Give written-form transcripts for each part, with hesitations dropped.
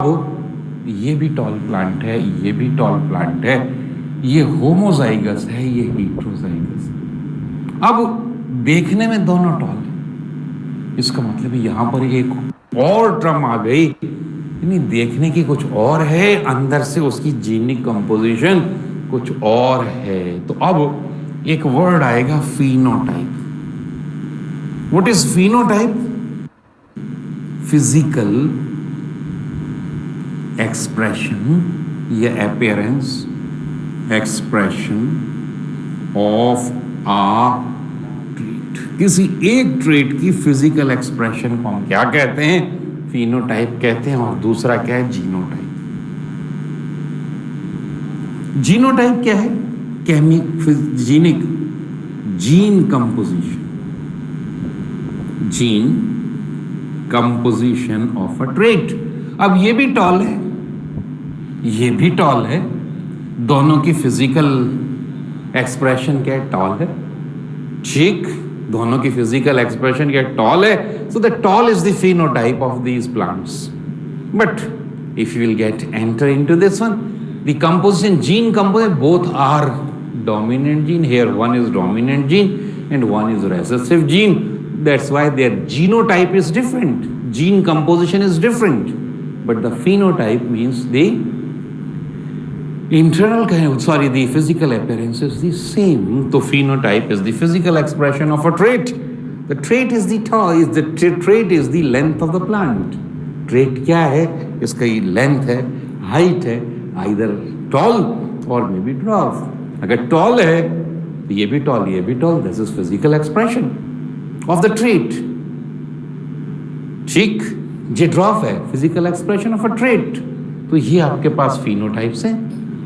अब ये भी टॉल प्लांट है, ये भी टॉल प्लांट है, ये होमोजाइगस है, ये हीट्रोजाइगस है। अब देखने में दोनों टॉल है, इसका मतलब यहां पर एक और टर्म आ गई, यानी देखने की कुछ और है, अंदर से उसकी जीनिक कंपोजिशन कुछ और है। तो अब एक वर्ड आएगा phenotype. What is phenotype? Physical expression या appearance, expression of a trait. किसी एक ट्रेट की फिजिकल एक्सप्रेशन को हम क्या कहते हैं? फिनोटाइप कहते हैं। और दूसरा क्या है? जीनोटाइप। जीनोटाइप क्या है? Genic, gene composition, gene composition of a trait. अब ये भी टॉल है, ये भी टॉल है, दोनों की फिजिकल एक्सप्रेशन क्या है? टॉल है। ठीक, दोनों की फिजिकल एक्सप्रेशन क्या टॉल है। So the tall is the phenotype of these plants. But if you will get enter into this one, the composition, gene composition, both are dominant gene. Here one is dominant gene and one is recessive gene. That's why their genotype is different. Gene composition is different. But the phenotype means the the physical appearance is the same. So phenotype is the physical expression of a trait. The trait is the trait is the length of the plant. Trait क्या है? इसका ये length है, height है, either tall or maybe dwarf. अगर tall है तो ये भी tall, ये भी tall. This is physical expression of the trait. ठीक, ये dwarf है, physical expression of a trait. तो ये आपके पास phenotypes हैं।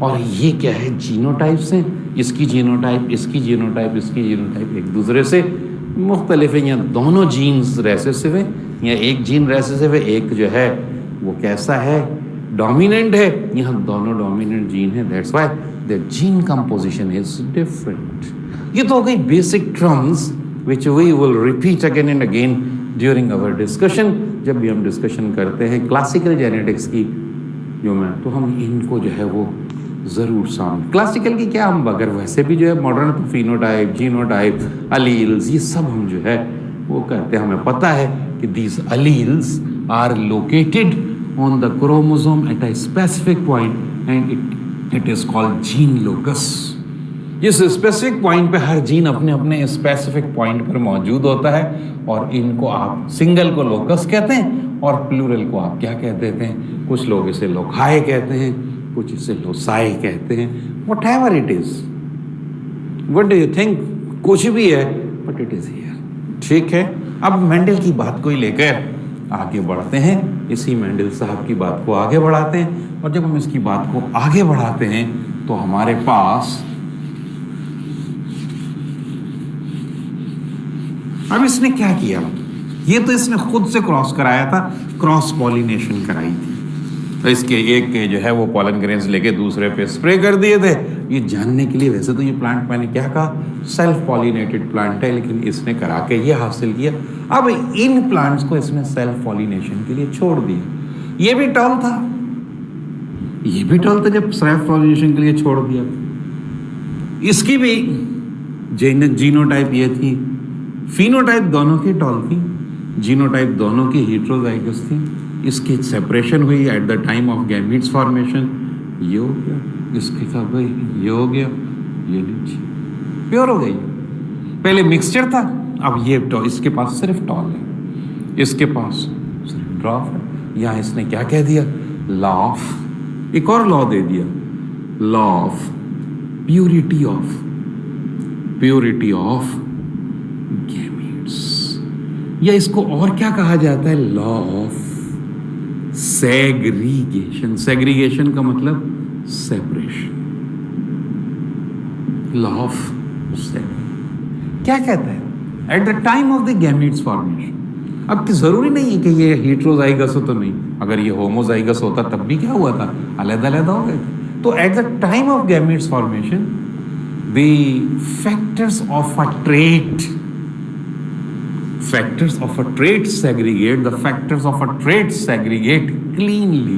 और ये क्या है? जीनोटाइप्स हैं। इसकी जीनोटाइप, इसकी जीनोटाइप, इसकी जीनोटाइप एक दूसरे से मुख्तलिफ है। या दोनों जीन्स रेसेसिव हैं, या एक जीन रेसेसिव है, एक जो है वो कैसा है? डोमिनेंट है। यहाँ दोनों डोमिनेंट जीन है। That's why the gene composition is different. ये तो हो गई basic terms which we will repeat again and again during our discussion. जब भी हम डिस्कशन करते हैं क्लासिकल जेनेटिक्स की तो हम इनको जो है वो ज़रूर सामने। क्लासिकल की क्या, हम अगर वैसे भी जो है मॉडर्न फिनोटाइप, जीनोटाइप, अलील्स, ये सब हम जो है वो करते हैं। हमें पता है कि these alleles are located on the chromosome at a specific point and it is called gene locus. इस स्पेसिफिक पॉइंट पे हर जीन अपने अपने स्पेसिफिक पॉइंट पर मौजूद होता है। और इनको आप सिंगल को लोकस कहते हैं और प्लूरल को आप क्या कह देते हैं? कुछ लोग इसे लोकाई कहते हैं, कुछ इसे लोसाई कहते हैं। What ever it is, what do you think? कुछ भी है, बट इट इज हियर। ठीक है, अब मेंडल की बात को ही लेकर आगे बढ़ते हैं। इसी मेंडल साहब की बात को आगे बढ़ाते हैं। और जब हम इसकी बात को आगे बढ़ाते हैं तो हमारे पास अब इसने क्या किया? ये तो इसने खुद से क्रॉस कराया था, क्रॉस पॉलिनेशन कराई थी। तो इसके एक के जो है वो पॉलन ग्रेन्स लेके दूसरे पे स्प्रे कर दिए थे, ये जानने के लिए। वैसे तो ये प्लांट मैंने क्या कहा? सेल्फ पॉलिनेटेड प्लांट है, लेकिन इसने करा के ये हासिल किया। अब इन प्लांट्स को इसने सेल्फ पॉलिनेशन के लिए छोड़ दिया। ये भी टॉल था, ये भी टॉल था जब सेल्फ पॉलिनेशन के लिए छोड़ दिया। इसकी भी जीनोटाइप ये थी, फिनोटाइप दोनों की टॉल थी, जीनोटाइप दोनों की हीट्रोजाइगस थी। इसकी सेपरेशन हुई at the time of gametes formation. ये हो गया, इसके साथ भाई ये हो गया, ये लीजिए प्योर हो गई। पहले मिक्सचर था, अब ये इसके पास सिर्फ टॉल है, इसके पास सिर्फ ड्रॉप है। यहाँ इसने क्या कह दिया? लॉ ऑफ, एक और लॉ दे दिया, law of purity of gametes. या इसको और क्या कहा जाता है? Law of segregation. सेग्रीगेशन का मतलब सेपरेशन। लॉ ऑफ सेग्रीगेशन क्या कहता है? At the time of the gametes formation. अब जरूरी नहीं है कि ये हीट्रोजाइगस हो, तो नहीं, अगर ये होमोजाइगस होता तब भी क्या हुआ था? अलग-अलग हो गए। तो at the time of gametes formation the factors of a trait segregate, the factors of a trait segregate cleanly